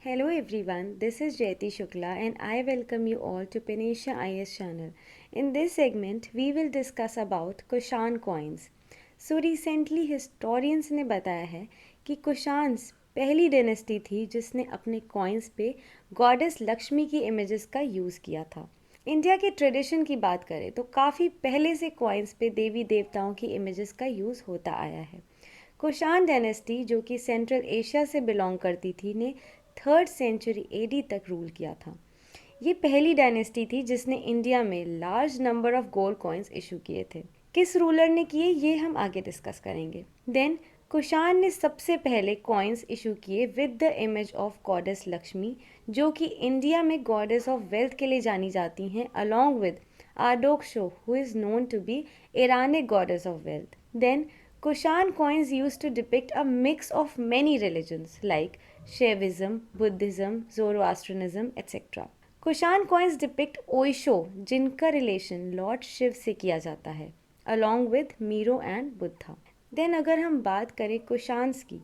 Hello everyone, this is Jayati Shukla and I welcome you all to Panisha IS channel. In this segment, we will discuss about Kushan coins. So recently historians ने बताया है कि Kushans पहली dynasty थी जिसने अपने coins पे goddess Lakshmi की इमेजेस का यूज़ किया था। इंडिया के ट्रेडिशन की बात करें तो काफ़ी पहले से कॉइन्स पे देवी देवताओं की इमेजेस का यूज़ होता आया है। कुशान डायनेस्टी जो कि सेंट्रल एशिया से बिलोंग करती थी ने 3rd सेंचुरी एडी तक रूल किया था। ये पहली डायनेस्टी थी जिसने इंडिया में large number of gold coins issue किए थे। किस रूलर ने किए ये हम आगे डिस्कस करेंगे। देन कुशान ने सबसे पहले कॉइन्स इशू किए with the image of goddess Lakshmi जो कि इंडिया में गॉडेस ऑफ वेल्थ के लिए जानी जाती हैं अलॉन्ग विद आडोक्शो who is known to be Iranic goddess of wealth. Then Kushan coins used to depict a mix of many religions like Shaivism, Buddhism, Zoroastrianism, etc. Kushan coins depict Oisho जिनका relation lord Shiva से किया जाता है along with Miro and Buddha. Then अगर हम बात करें कुशान्स की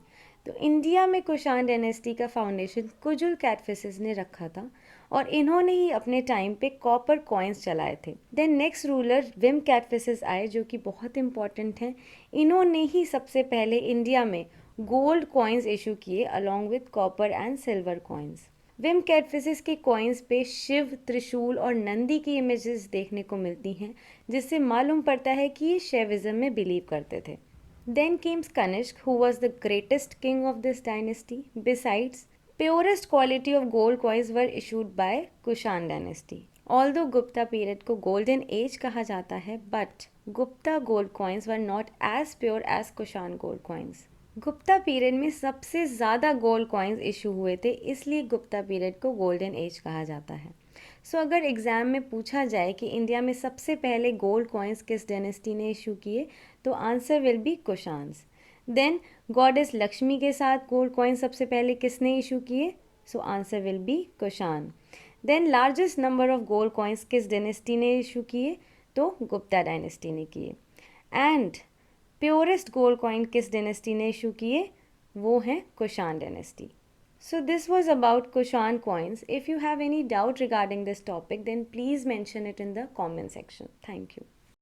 तो इंडिया में कुशान डायनेस्टी का फाउंडेशन कुजुल कैटफिसेस ने रखा था और इन्होंने ही अपने टाइम पे कॉपर कॉइन्स चलाए थे। देन नेक्स्ट रूलर विम कैटफिसेस आए जो कि बहुत इंपॉर्टेंट हैं। इन्होंने ही सबसे पहले इंडिया में गोल्ड कॉइन्स इशू किए along with copper and silver coins. Vima Kadphises के कॉइन्स पे शिव, त्रिशूल और नंदी की इमेजेस देखने को मिलती हैं जिससे मालूम पड़ता है कि ये शैविज्म में बिलीव करते थे। Then came Kanishk, who was the greatest king of this dynasty. Besides, purest quality of gold coins were issued by Kushan dynasty. Although Gupta period को golden age कहा जाता है, but Gupta gold coins were not as pure as Kushan gold coins. Gupta period में सबसे ज़्यादा gold coins issue हुए थे इसलिए गुप्ता पीरियड को गोल्डन एज कहा जाता है। सो अगर एग्ज़ाम में पूछा जाए कि इंडिया में सबसे पहले गोल्ड कॉइन्स किस डायनेस्टी ने इशू किए तो answer will be Kushans. Then goddess Lakshmi के साथ गोल्ड कॉइन सबसे पहले किसने इशू किए? So answer will be Kushan. Then largest number of gold coins किस डायनेस्टी ने इशू किए? तो गुप्ता डायनेस्टी ने किए। एंड प्योरेस्ट गोल्ड कॉइन किस डायनेस्टी ने इशू किए? वो हैं Kushan dynasty. So this was about Kushan coins. If you have any doubt regarding this topic, then please mention it in the comment section. Thank you.